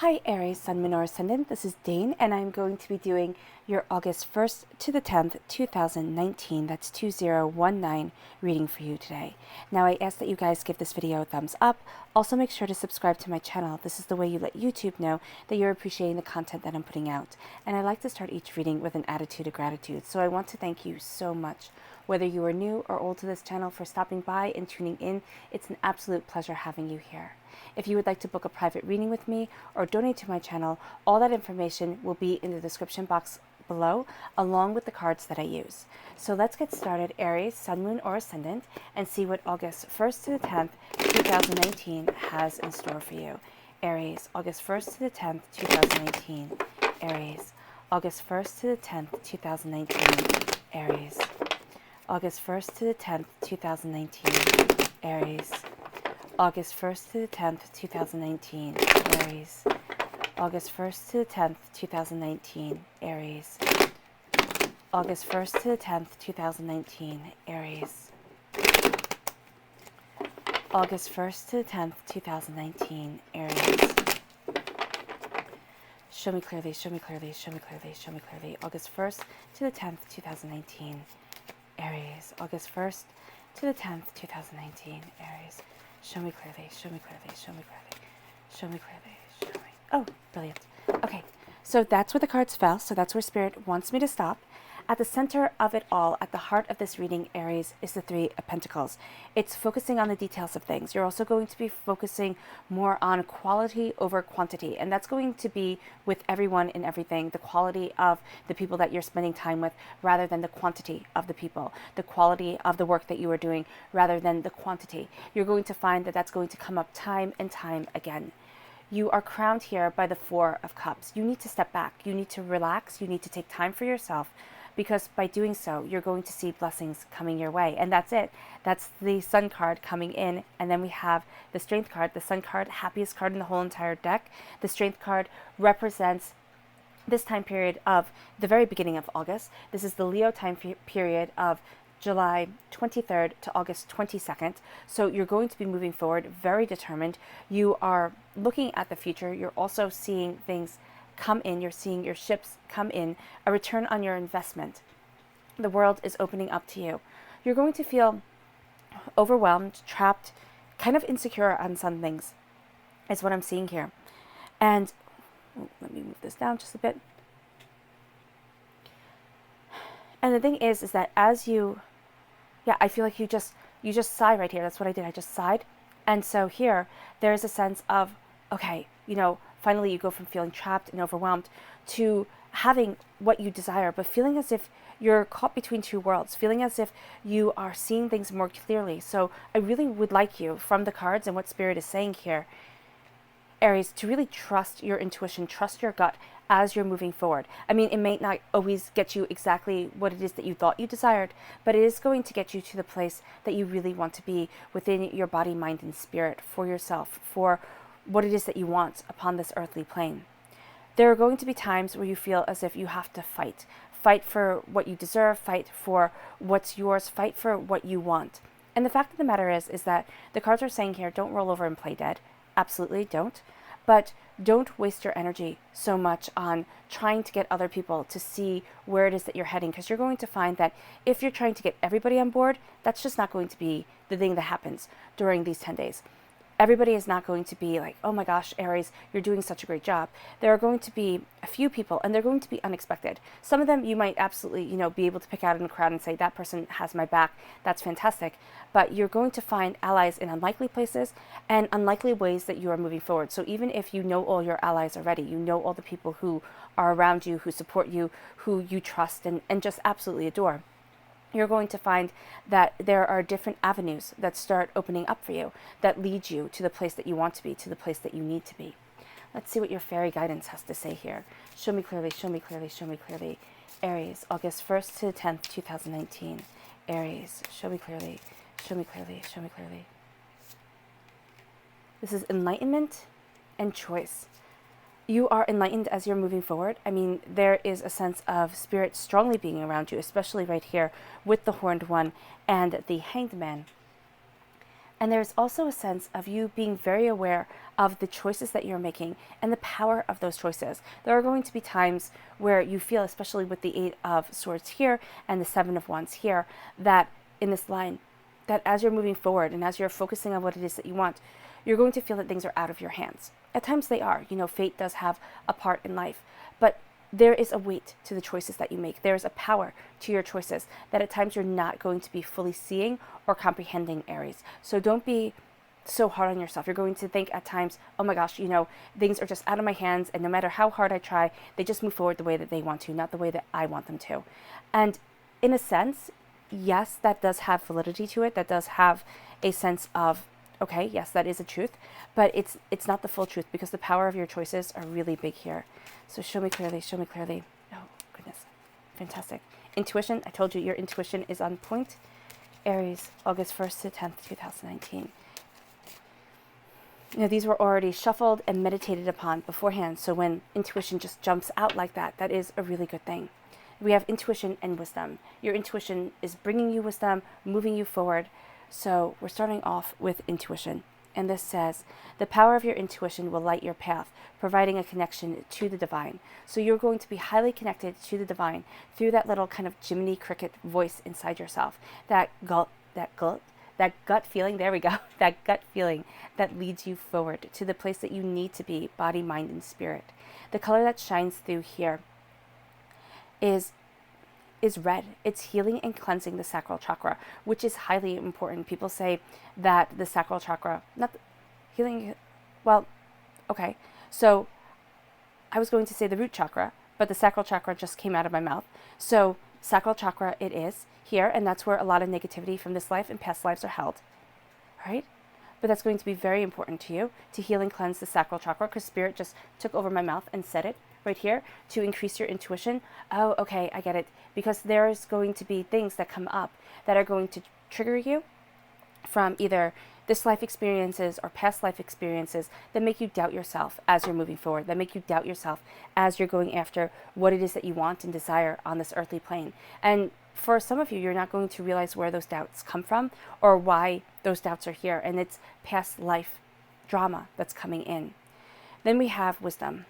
Hi Aries, Sun, Moon, or Ascendant. This is Dane, and I'm going to be doing your August 1st to the 10th, 2019. That's 2019 reading for you today. Now, I ask that you guys give this video a thumbs up. Also, make sure to subscribe to my channel. This is the way you let YouTube know that you're appreciating the content that I'm putting out. And I like to start each reading with an attitude of gratitude. So I want to thank you so much. Whether you are new or old to this channel, for stopping by and tuning in, it's an absolute pleasure having you here. If you would like to book a private reading with me or donate to my channel, all that information will be in the description box below, along with the cards that I use. So let's get started, Aries, Sun, Moon, or Ascendant, and see what August 1st to the 10th, 2019 has in store for you. Aries, August 1st to the 10th, 2019. Aries, August 1st to the 10th, 2019. Aries, August 1st to the 10th, 2019. Aries, August 1st to the 10th, 2019, Aries. August 1st to the 10th, 2019, Aries. August 1st to the 10th, 2019, Aries. August 1st to the 10th, 2019, Aries. Show me clearly, show me clearly, show me clearly, show me clearly. August 1st to the 10th, 2019, Aries. August 1st to the 10th, 2019, Aries. Show me clearly, show me clearly, show me clearly, show me clearly, show me. Oh, brilliant. Okay, so that's where the cards fell. So that's where Spirit wants me to stop. At the center of it all, at the heart of this reading, Aries, is the Three of Pentacles. It's focusing on the details of things. You're also going to be focusing more on quality over quantity. And that's going to be with everyone and everything, the quality of the people that you're spending time with rather than the quantity of the people, the quality of the work that you are doing rather than the quantity. You're going to find that that's going to come up time and time again. You are crowned here by the Four of Cups. You need to step back. You need to relax. You need to take time for yourself, because by doing so, you're going to see blessings coming your way. And that's it. That's the Sun card coming in. And then we have the Strength card, the Sun card, happiest card in the whole entire deck. The Strength card represents this time period of the very beginning of August. This is the Leo time period of July 23rd to August 22nd. So you're going to be moving forward very determined. You are looking at the future. You're also seeing things come in. You're seeing your ships come in, a return on your investment. The world is opening up to you. You're going to feel overwhelmed, trapped, kind of insecure on some things, is what I'm seeing here. And let me move this down just a bit. And the thing is that as you, I feel like you just sigh right here. That's what I did. I just sighed. And so here, there's a sense of, okay, finally you go from feeling trapped and overwhelmed to having what you desire, but feeling as if you're caught between two worlds, feeling as if you are seeing things more clearly. So I really would like you, from the cards and what Spirit is saying here, Aries, to really trust your intuition, trust your gut as you're moving forward. I mean, it may not always get you exactly what it is that you thought you desired, but it is going to get you to the place that you really want to be within your body, mind, and spirit, for yourself, for what it is that you want upon this earthly plane. There are going to be times where you feel as if you have to fight. Fight for what you deserve, fight for what's yours, fight for what you want. And the fact of the matter is that the cards are saying here, don't roll over and play dead. Absolutely don't. But don't waste your energy so much on trying to get other people to see where it is that you're heading, because you're going to find that if you're trying to get everybody on board, that's just not going to be the thing that happens during these 10 days. Everybody is not going to be like, oh my gosh, Aries, you're doing such a great job. There are going to be a few people, and they're going to be unexpected. Some of them you might absolutely, be able to pick out in the crowd and say, that person has my back. That's fantastic. But you're going to find allies in unlikely places and unlikely ways that you are moving forward. So even if you know all your allies already, you know all the people who are around you, who support you, who you trust and just absolutely adore, you're going to find that there are different avenues that start opening up for you, that lead you to the place that you want to be, to the place that you need to be. Let's see what your fairy guidance has to say here. Show me clearly, show me clearly, show me clearly. Aries, August 1st to the 10th, 2019. Aries, show me clearly, show me clearly, show me clearly. This is enlightenment and choice. You are enlightened as you're moving forward. I mean, there is a sense of Spirit strongly being around you, especially right here with the Horned One and the Hanged Man. And there's also a sense of you being very aware of the choices that you're making and the power of those choices. There are going to be times where you feel, especially with the 8 of Swords here and the 7 of Wands here, that in this line, that as you're moving forward and as you're focusing on what it is that you want, you're going to feel that things are out of your hands. At times they are. Fate does have a part in life. But there is a weight to the choices that you make. There is a power to your choices that at times you're not going to be fully seeing or comprehending, Aries. So don't be so hard on yourself. You're going to think at times, oh my gosh, things are just out of my hands, and no matter how hard I try, they just move forward the way that they want to, not the way that I want them to. And in a sense, yes, that does have validity to it. That does have a sense of, okay, yes, that is a truth, but it's not the full truth, because the power of your choices are really big here. So show me clearly, show me clearly. Oh, goodness. Fantastic. Intuition, I told you your intuition is on point. Aries, August 1st to 10th, 2019. These were already shuffled and meditated upon beforehand, so when intuition just jumps out like that, that is a really good thing. We have intuition and wisdom. Your intuition is bringing you wisdom, moving you forward. So we're starting off with intuition. And this says, the power of your intuition will light your path, providing a connection to the divine. So you're going to be highly connected to the divine through that little kind of Jiminy Cricket voice inside yourself. That gut feeling, there we go, that gut feeling that leads you forward to the place that you need to be, body, mind, and spirit. The color that shines through here is red. It's healing and cleansing the sacral chakra, which is highly important. People say that the sacral chakra, not healing, well, okay. So I was going to say the root chakra, but the sacral chakra just came out of my mouth. So sacral chakra it is here, and that's where a lot of negativity from this life and past lives are held, right? But that's going to be very important to you to heal and cleanse the sacral chakra, because spirit just took over my mouth and said it right here to increase your intuition. Oh, okay, I get it. Because there's going to be things that come up that are going to trigger you from either this life experiences or past life experiences that make you doubt yourself as you're moving forward, that make you doubt yourself as you're going after what it is that you want and desire on this earthly plane. And for some of you, you're not going to realize where those doubts come from or why those doubts are here. And it's past life drama that's coming in. Then we have wisdom.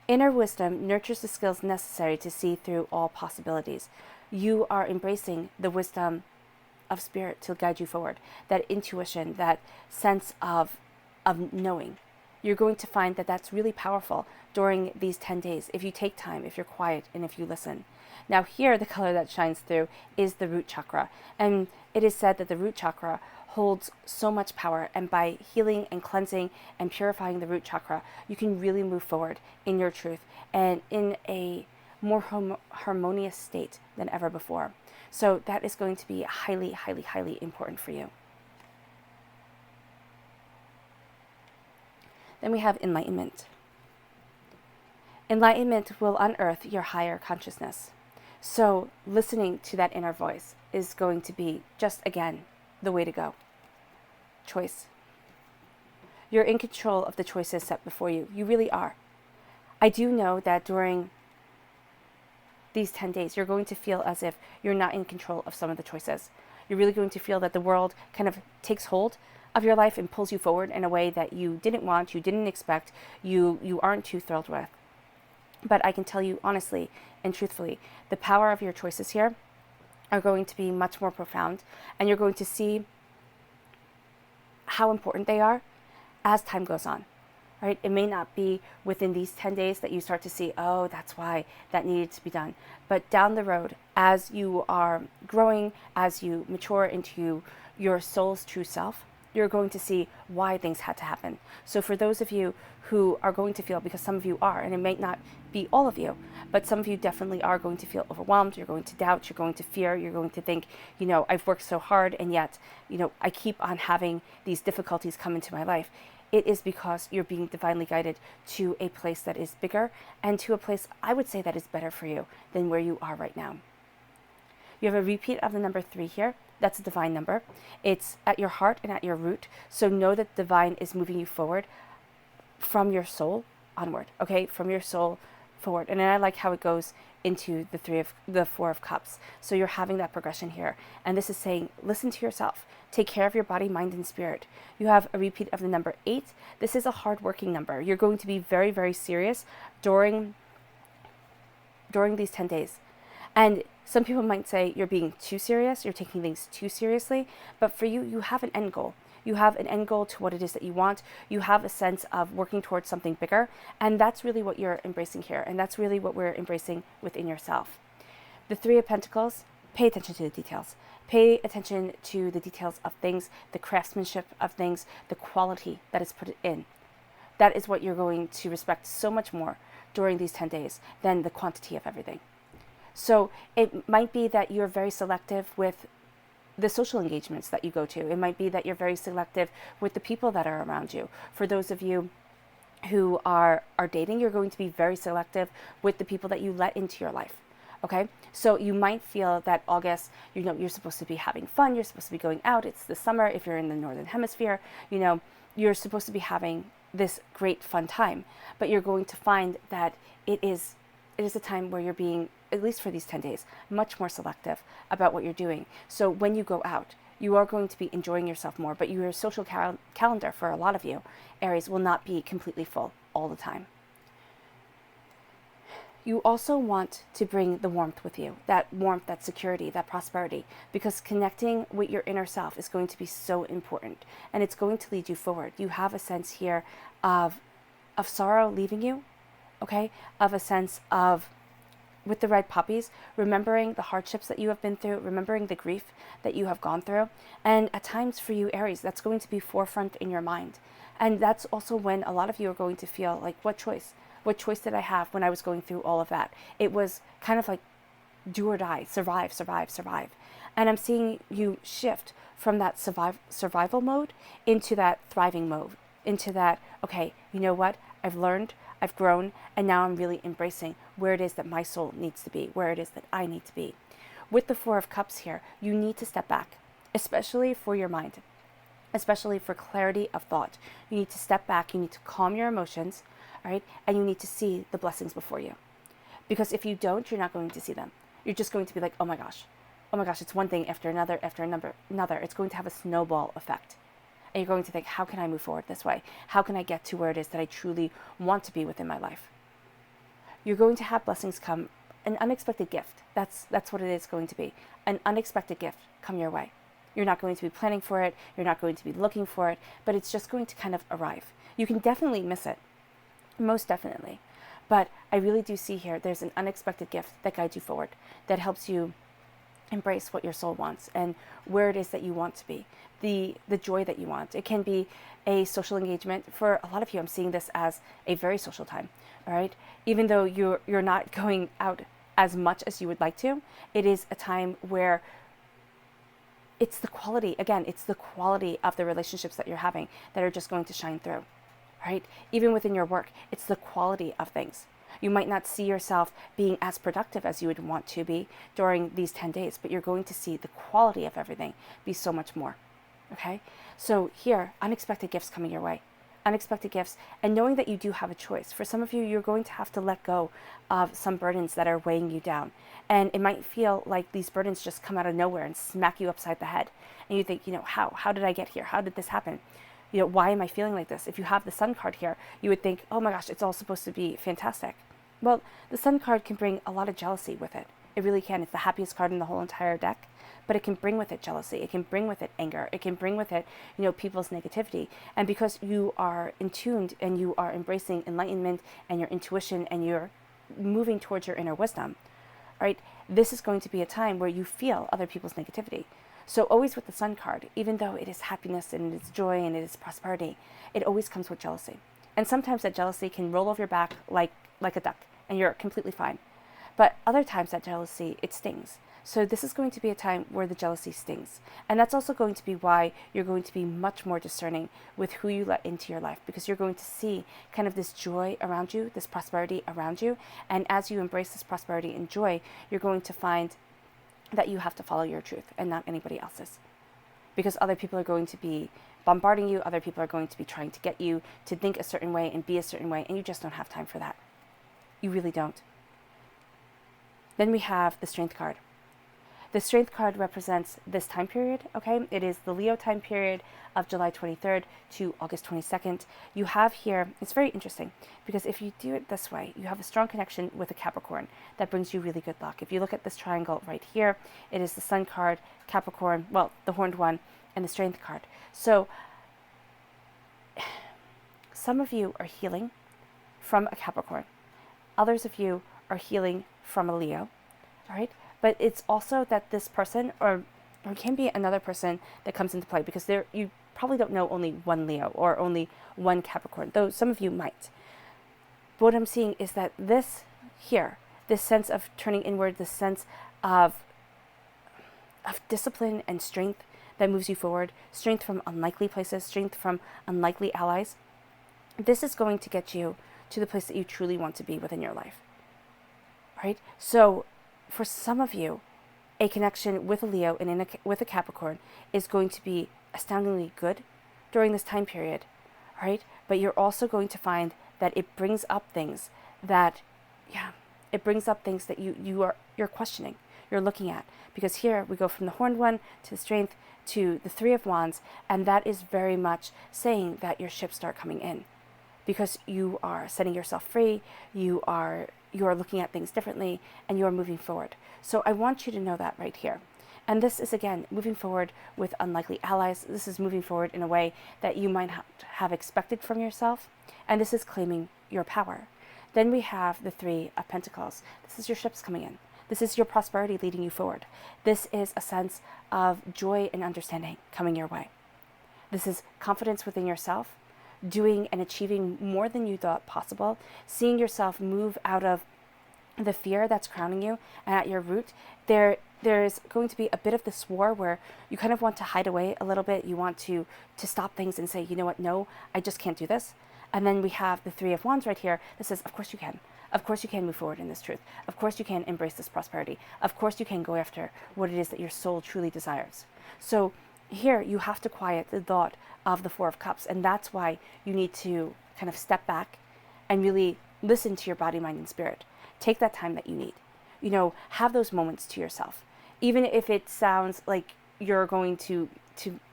Inner wisdom nurtures the skills necessary to see through all possibilities. You are embracing the wisdom of spirit to guide you forward, that intuition, that sense of knowing. You're going to find that that's really powerful during these 10 days if you take time, if you're quiet, and if you listen. Now here, the color that shines through is the root chakra. And it is said that the root chakra holds so much power, and by healing and cleansing and purifying the root chakra, you can really move forward in your truth and in a more harmonious state than ever before. So that is going to be highly, highly, highly important for you. Then we have enlightenment. Enlightenment will unearth your higher consciousness. So listening to that inner voice is going to be just, again, the way to go. Choice. You're in control of the choices set before you. You really are. I do know that during these 10 days, you're going to feel as if you're not in control of some of the choices. You're really going to feel that the world kind of takes hold of your life and pulls you forward in a way that you didn't want, you didn't expect, you aren't too thrilled with. But I can tell you honestly and truthfully, the power of your choices here are going to be much more profound, and you're going to see how important they are as time goes on. Right? It may not be within these 10 days that you start to see, oh, that's why that needed to be done. But down the road, as you are growing, as you mature into your soul's true self, you're going to see why things had to happen. So for those of you who are going to feel, because some of you are, and it may not be all of you, but some of you definitely are going to feel overwhelmed, you're going to doubt, you're going to fear, you're going to think, I've worked so hard, and yet, I keep on having these difficulties come into my life. It is because you're being divinely guided to a place that is bigger and to a place, I would say, that is better for you than where you are right now. You have a repeat of the number 3 here. That's a divine number. It's at your heart and at your root. So know that divine is moving you forward from your soul onward, okay? From your soul forward. And then I like how it goes into the Four of Cups. So you're having that progression here. And this is saying, listen to yourself. Take care of your body, mind, and spirit. You have a repeat of the number 8. This is a hard-working number. You're going to be very, very serious during these 10 days. And some people might say you're being too serious, you're taking things too seriously, but for you, you have an end goal. You have an end goal to what it is that you want. You have a sense of working towards something bigger, and that's really what you're embracing here, and that's really what we're embracing within yourself. The Three of Pentacles, pay attention to the details. Pay attention to the details of things, the craftsmanship of things, the quality that is put in. That is what you're going to respect so much more during these 10 days than the quantity of everything. So it might be that you're very selective with the social engagements that you go to. It might be that you're very selective with the people that are around you. For those of you who are dating, you're going to be very selective with the people that you let into your life. Okay, so you might feel that August, you're supposed to be having fun, you're supposed to be going out, it's the summer, if you're in the Northern Hemisphere, you're supposed to be having this great fun time, but you're going to find that it is a time where you're being, at least for these 10 days, much more selective about what you're doing. So when you go out, you are going to be enjoying yourself more, but your social calendar for a lot of you, Aries, will not be completely full all the time. You also want to bring the warmth with you, that warmth, that security, that prosperity, because connecting with your inner self is going to be so important, and it's going to lead you forward. You have a sense here of sorrow leaving you, okay, of a sense of, with the red poppies, remembering the hardships that you have been through, remembering the grief that you have gone through, and at times for you, Aries, that's going to be forefront in your mind. And that's also when a lot of you are going to feel like, what choice? What choice did I have when I was going through all of that? It was kind of like do or die, survive, survive, survive. And I'm seeing you shift from that survival mode into that thriving mode, into that, okay, you know what? I've learned, I've grown, and now I'm really embracing where it is that my soul needs to be, where it is that I need to be. With the Four of Cups here, you need to step back, especially for your mind, especially for clarity of thought. You need to step back, you need to calm your emotions, all right? And you need to see the blessings before you. Because if you don't, you're not going to see them. You're just going to be like, oh my gosh, it's one thing after another, another. It's going to have a snowball effect. And you're going to think, how can I move forward this way? How can I get to where it is that I truly want to be within my life? You're going to have blessings come, an unexpected gift. That's what it is going to be. An unexpected gift come your way. You're not going to be planning for it. You're not going to be looking for it, but it's just going to kind of arrive. You can definitely miss it. Most definitely. But I really do see here, there's an unexpected gift that guides you forward, that helps you embrace what your soul wants and where it is that you want to be, the joy that you want. It can be a social engagement. For a lot of you, I'm seeing this as a very social time, all right? Even though you're not going out as much as you would like to, it is a time where it's the quality, again, it's the quality of the relationships that you're having that are just going to shine through. Right? Even within your work, it's the quality of things. You might not see yourself being as productive as you would want to be during these 10 days, but you're going to see the quality of everything be so much more. Okay? So here, unexpected gifts coming your way. Unexpected gifts, and knowing that you do have a choice. For some of you, you're going to have to let go of some burdens that are weighing you down. And it might feel like these burdens just come out of nowhere and smack you upside the head. And you think, how did I get here? How did this happen? Why am I feeling like this? If you have the Sun card here, you would think, oh my gosh, it's all supposed to be fantastic. Well, the Sun card can bring a lot of jealousy with it. It really can. It's the happiest card in the whole entire deck, but it can bring with it jealousy. It can bring with it anger. It can bring with it, people's negativity. And because you are in tuned and you are embracing enlightenment and your intuition and you're moving towards your inner wisdom, right? This is going to be a time where you feel other people's negativity. So always with the Sun card, even though it is happiness and it is joy and it is prosperity, it always comes with jealousy. And sometimes that jealousy can roll over your back like a duck and you're completely fine. But other times that jealousy, it stings. So this is going to be a time where the jealousy stings. And that's also going to be why you're going to be much more discerning with who you let into your life, because you're going to see kind of this joy around you, this prosperity around you. And as you embrace this prosperity and joy, you're going to find that you have to follow your truth and not anybody else's. Because other people are going to be bombarding you, other people are going to be trying to get you to think a certain way and be a certain way, and you just don't have time for that. You really don't. Then we have the Strength card. The Strength card represents this time period, okay? It is the Leo time period of July 23rd to August 22nd. You have here, it's very interesting, because if you do it this way, you have a strong connection with a Capricorn that brings you really good luck. If you look at this triangle right here, it is the Sun card, Capricorn, well, the Horned One, and the Strength card. So some of you are healing from a Capricorn. Others of you are healing from a Leo, all right? But it's also that this person, or it can be another person that comes into play, because you probably don't know only one Leo or only one Capricorn, though some of you might. But what I'm seeing is that this here, this sense of turning inward, this sense of discipline and strength that moves you forward, strength from unlikely places, strength from unlikely allies, this is going to get you to the place that you truly want to be within your life, right? So for some of you, a connection with a Leo and with a Capricorn is going to be astoundingly good during this time period, right? But you're also going to find that it brings up things that, you're questioning, you're looking at. Because here we go from the Horned One to the Strength to the Three of Wands, and that is very much saying that your ships start coming in, because you are setting yourself free, you are looking at things differently, and you are moving forward. So I want you to know that right here. And this is, again, moving forward with unlikely allies. This is moving forward in a way that you might have expected from yourself. And this is claiming your power. Then we have the Three of Pentacles. This is your ships coming in. This is your prosperity leading you forward. This is a sense of joy and understanding coming your way. This is confidence within yourself, doing and achieving more than you thought possible, seeing yourself move out of the fear that's crowning you, and at your root, there's going to be a bit of this war where you kind of want to hide away a little bit. You want to stop things and say, you know what, no, I just can't do this. And then we have the Three of Wands right here that says, of course you can. Of course you can move forward in this truth. Of course you can embrace this prosperity. Of course you can go after what it is that your soul truly desires. So here you have to quiet the thought of the Four of Cups, and that's why you need to kind of step back and really listen to your body, mind, and spirit. Take that time that you need. Have those moments to yourself. Even if it sounds like you're going to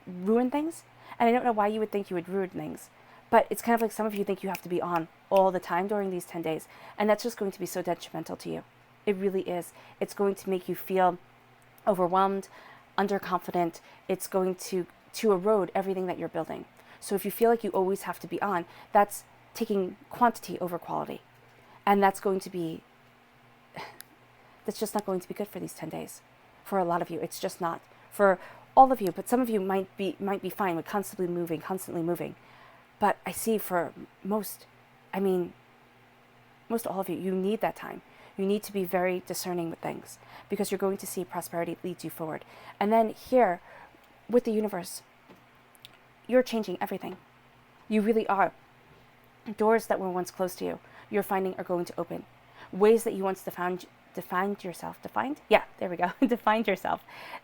ruin things, and I don't know why you would think you would ruin things, but it's kind of like some of you think you have to be on all the time during these 10 days, and that's just going to be so detrimental to you. It really is. It's going to make you feel overwhelmed, underconfident. It's going to erode everything that you're building. So if you feel like you always have to be on, that's taking quantity over quality. And that's just not going to be good for these 10 days. For a lot of you, it's just not. For all of you, but some of you might be fine with constantly moving. But I see for most all of you, you need that time. You need to be very discerning with things, because you're going to see prosperity leads you forward. And then here, with the universe, you're changing everything. You really are. Doors that were once closed to you, you're finding are going to open. Ways that you once defined yourself,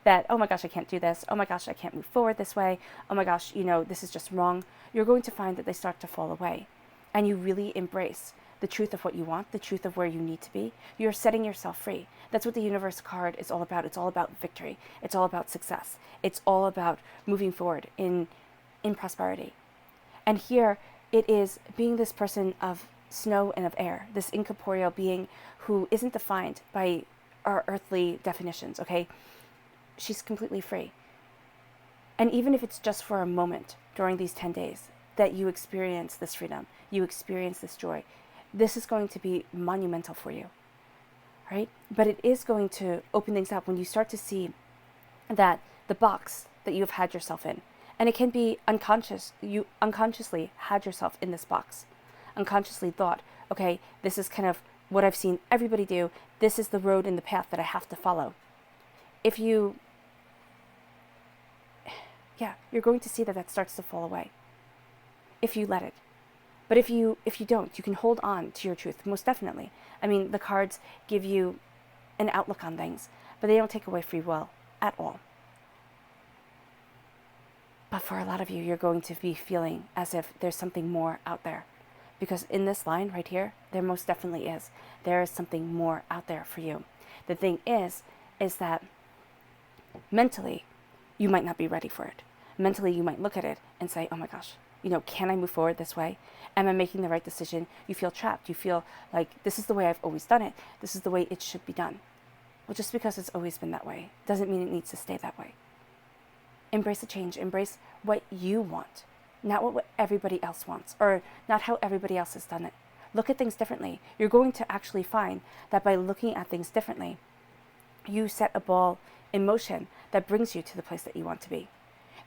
that, oh my gosh, I can't do this. Oh my gosh, I can't move forward this way. Oh my gosh, this is just wrong. You're going to find that they start to fall away. And you really embrace the truth of what you want, the truth of where you need to be. You're setting yourself free. That's what the universe card is all about. It's all about victory. It's all about success. It's all about moving forward in prosperity. And here it is being this person of snow and of air, this incorporeal being who isn't defined by our earthly definitions, okay? She's completely free. And even if it's just for a moment during these 10 days that you experience this freedom, you experience this joy, this is going to be monumental for you, right? But it is going to open things up when you start to see that the box that you've had yourself in, and it can be unconscious, you unconsciously had yourself in this box, unconsciously thought, okay, this is kind of what I've seen everybody do, this is the road and the path that I have to follow. If you're going to see that starts to fall away if you let it. But if you don't, you can hold on to your truth, most definitely. I mean, the cards give you an outlook on things, but they don't take away free will at all. But for a lot of you, you're going to be feeling as if there's something more out there, Because in this line right here, there most definitely is. There is something more out there for you. The thing is that mentally, you might not be ready for it. Mentally, you might look at it and say, oh my gosh, can I move forward this way? Am I making the right decision? You feel trapped. You feel like this is the way I've always done it. This is the way it should be done. Well, just because it's always been that way doesn't mean it needs to stay that way. Embrace the change. Embrace what you want, not what everybody else wants, or not how everybody else has done it. Look at things differently. You're going to actually find that by looking at things differently, you set a ball in motion that brings you to the place that you want to be.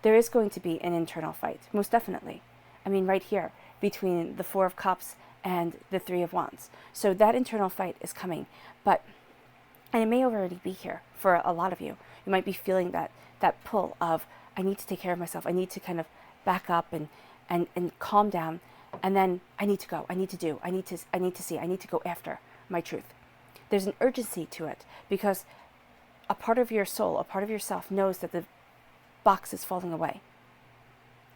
There is going to be an internal fight, most definitely. I mean, right here, between the Four of Cups and the Three of Wands. So that internal fight is coming, and it may already be here for a lot of you. You might be feeling that pull of, I need to take care of myself. I need to kind of back up and calm down. And then I need to go. I need to do. I need to see. I need to go after my truth. There's an urgency to it because a part of your soul, a part of yourself knows that the box is falling away.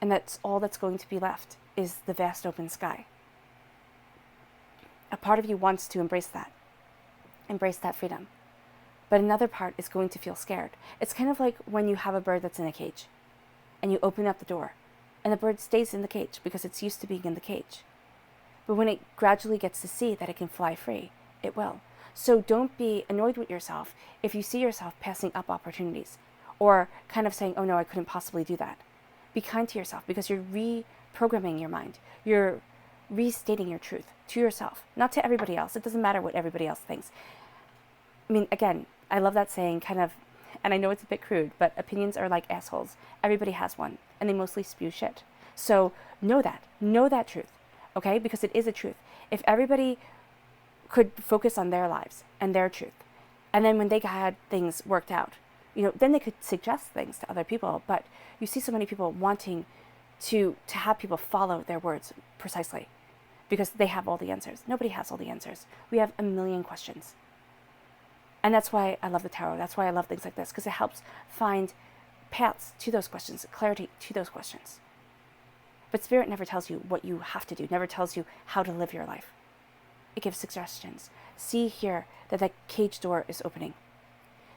And that's all that's going to be left is the vast open sky. A part of you wants to embrace that freedom. But another part is going to feel scared. It's kind of like when you have a bird that's in a cage and you open up the door and the bird stays in the cage because it's used to being in the cage. But when it gradually gets to see that it can fly free, it will. So don't be annoyed with yourself if you see yourself passing up opportunities or kind of saying, oh no, I couldn't possibly do that. Be kind to yourself because you're reprogramming your mind. You're restating your truth to yourself, not to everybody else. It doesn't matter what everybody else thinks. I mean, again, I love that saying kind of, and I know it's a bit crude, but opinions are like assholes. Everybody has one, and they mostly spew shit. So know that truth, okay? Because it is a truth. If everybody could focus on their lives and their truth, and then when they had things worked out, then they could suggest things to other people. But you see so many people wanting to have people follow their words precisely because they have all the answers. Nobody has all the answers. We have a million questions. And that's why I love the tarot. That's why I love things like this, because it helps find paths to those questions, clarity to those questions. But Spirit never tells you what you have to do, never tells you how to live your life. It gives suggestions. See here that cage door is opening.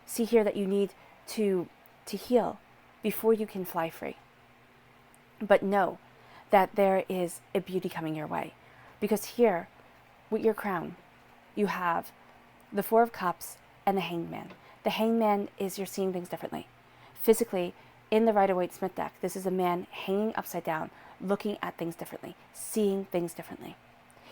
See here that you need to heal before you can fly free. But know that there is a beauty coming your way. Because here, with your crown, you have the Four of Cups and the Hanged Man. The Hanged Man is you're seeing things differently. Physically, in the Rider-Waite-Smith deck, this is a man hanging upside down, looking at things differently, seeing things differently.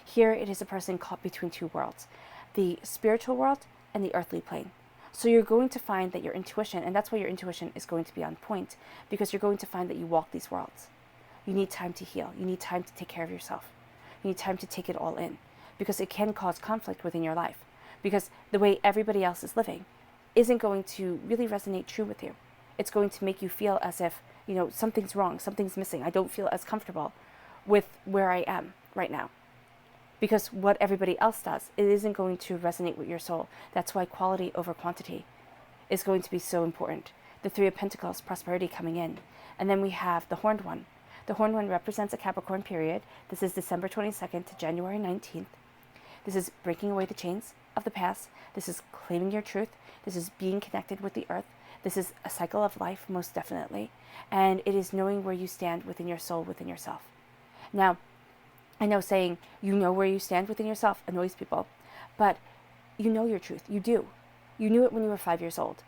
Here it is a person caught between two worlds, the spiritual world and the earthly plane. So you're going to find that your intuition, and that's why your intuition is going to be on point, because you're going to find that you walk these worlds. You need time to heal. You need time to take care of yourself. You need time to take it all in, because it can cause conflict within your life. Because the way everybody else is living isn't going to really resonate true with you. It's going to make you feel as if, something's wrong, something's missing. I don't feel as comfortable with where I am right now. Because what everybody else does, it isn't going to resonate with your soul. That's why quality over quantity is going to be so important. The Three of Pentacles, prosperity coming in. And then we have the Horned One. The Horned One represents a Capricorn period. This is December 22nd to January 19th. This is breaking away the chains of the past. This is claiming your truth. This is being connected with the earth. This is a cycle of life, most definitely. And it is knowing where you stand within your soul, within yourself. Now, I know saying you know where you stand within yourself annoys people, but you know your truth. You do. You knew it when you were 5 years old.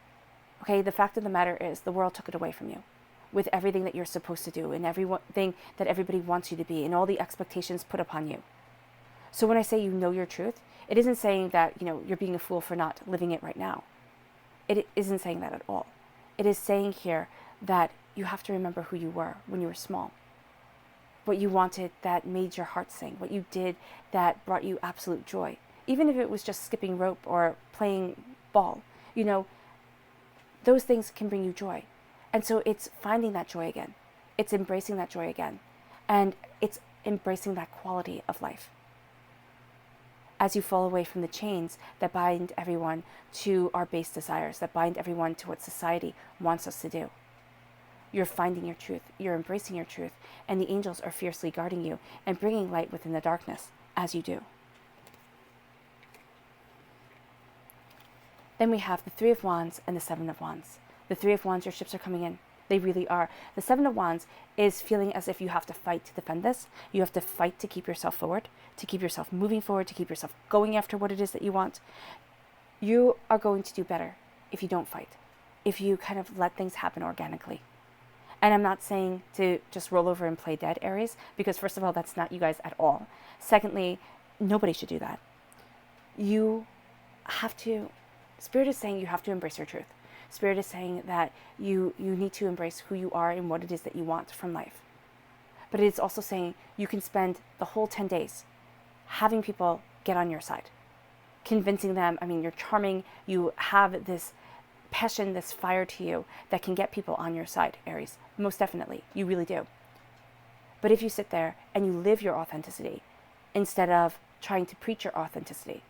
Okay, the fact of the matter is the world took it away from you with everything that you're supposed to do and everything that everybody wants you to be and all the expectations put upon you. So when I say you know your truth, it isn't saying that, you're being a fool for not living it right now. It isn't saying that at all. It is saying here that you have to remember who you were when you were small. What you wanted that made your heart sing. What you did that brought you absolute joy. Even if it was just skipping rope or playing ball, those things can bring you joy. And so it's finding that joy again. It's embracing that joy again. And it's embracing that quality of life. As you fall away from the chains that bind everyone to our base desires, that bind everyone to what society wants us to do. You're finding your truth. You're embracing your truth. And the angels are fiercely guarding you and bringing light within the darkness as you do. Then we have the Three of Wands and the Seven of Wands. The Three of Wands, your ships are coming in. They really are. The Seven of Wands is feeling as if you have to fight to defend this. You have to fight to keep yourself forward, to keep yourself moving forward, to keep yourself going after what it is that you want. You are going to do better if you don't fight, if you kind of let things happen organically. And I'm not saying to just roll over and play dead, Aries, because first of all, that's not you guys at all. Secondly, nobody should do that. You have to, Spirit is saying you have to embrace your truth. Spirit is saying that you need to embrace who you are and what it is that you want from life. But it is also saying you can spend the whole 10 days having people get on your side, convincing them. I mean, you're charming. You have this passion, this fire to you that can get people on your side, Aries. Most definitely. You really do. But if you sit there and you live your authenticity instead of trying to preach your authenticity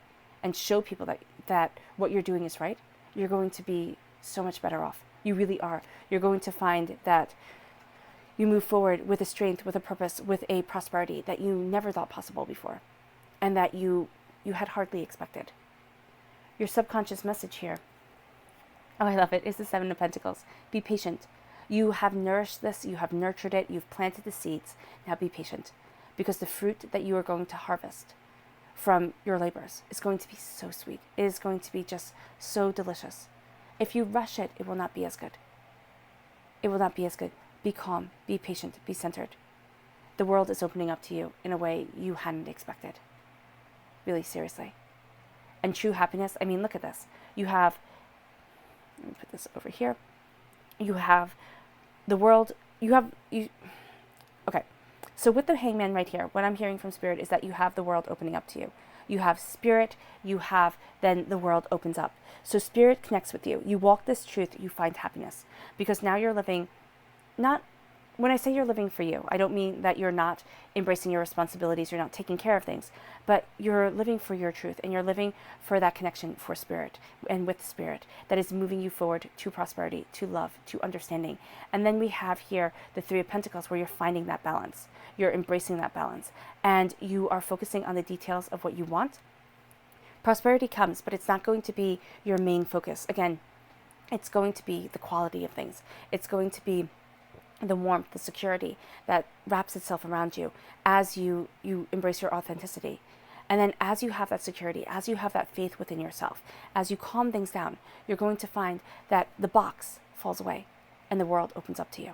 and show people that what you're doing is right, you're going to be so much better off. You really are. You're going to find that you move forward with a strength, with a purpose, with a prosperity that you never thought possible before and that you had hardly expected. Your subconscious message here, oh, I love it, is the Seven of Pentacles. Be patient. You have nourished this, you have nurtured it, you've planted the seeds. Now be patient, because the fruit that you are going to harvest from your labors is going to be so sweet. It is going to be just so delicious. If you rush it, it will not be as good. It will not be as good. Be calm, be patient, be centered. The world is opening up to you in a way you hadn't expected. Really, seriously. And true happiness, I mean, look at this. You have, let me put this over here. You have the world, okay. So with the Hangman right here, what I'm hearing from Spirit is that you have the world opening up to you. You have Spirit, you have, then the world opens up. So Spirit connects with you. You walk this truth, you find happiness. Because now you're living, not, when I say you're living for you, I don't mean that you're not embracing your responsibilities, you're not taking care of things, but you're living for your truth and you're living for that connection for Spirit and with Spirit that is moving you forward to prosperity, to love, to understanding. And then we have here the Three of Pentacles where you're finding that balance. You're embracing that balance and you are focusing on the details of what you want. Prosperity comes, but it's not going to be your main focus. Again, it's going to be the quality of things. It's going to be the warmth, the security that wraps itself around you as you embrace your authenticity. And then as you have that security, as you have that faith within yourself, as you calm things down, you're going to find that the box falls away and the world opens up to you.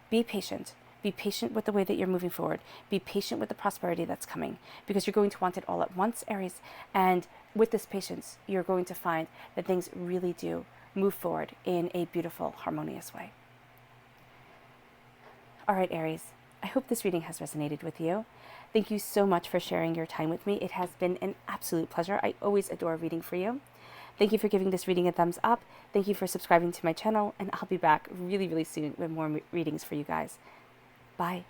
Be patient. Be patient with the way that you're moving forward. Be patient with the prosperity that's coming because you're going to want it all at once, Aries. And with this patience, you're going to find that things really do move forward in a beautiful, harmonious way. All right, Aries, I hope this reading has resonated with you. Thank you so much for sharing your time with me. It has been an absolute pleasure. I always adore reading for you. Thank you for giving this reading a thumbs up. Thank you for subscribing to my channel, and I'll be back really, really soon with more readings for you guys. Bye.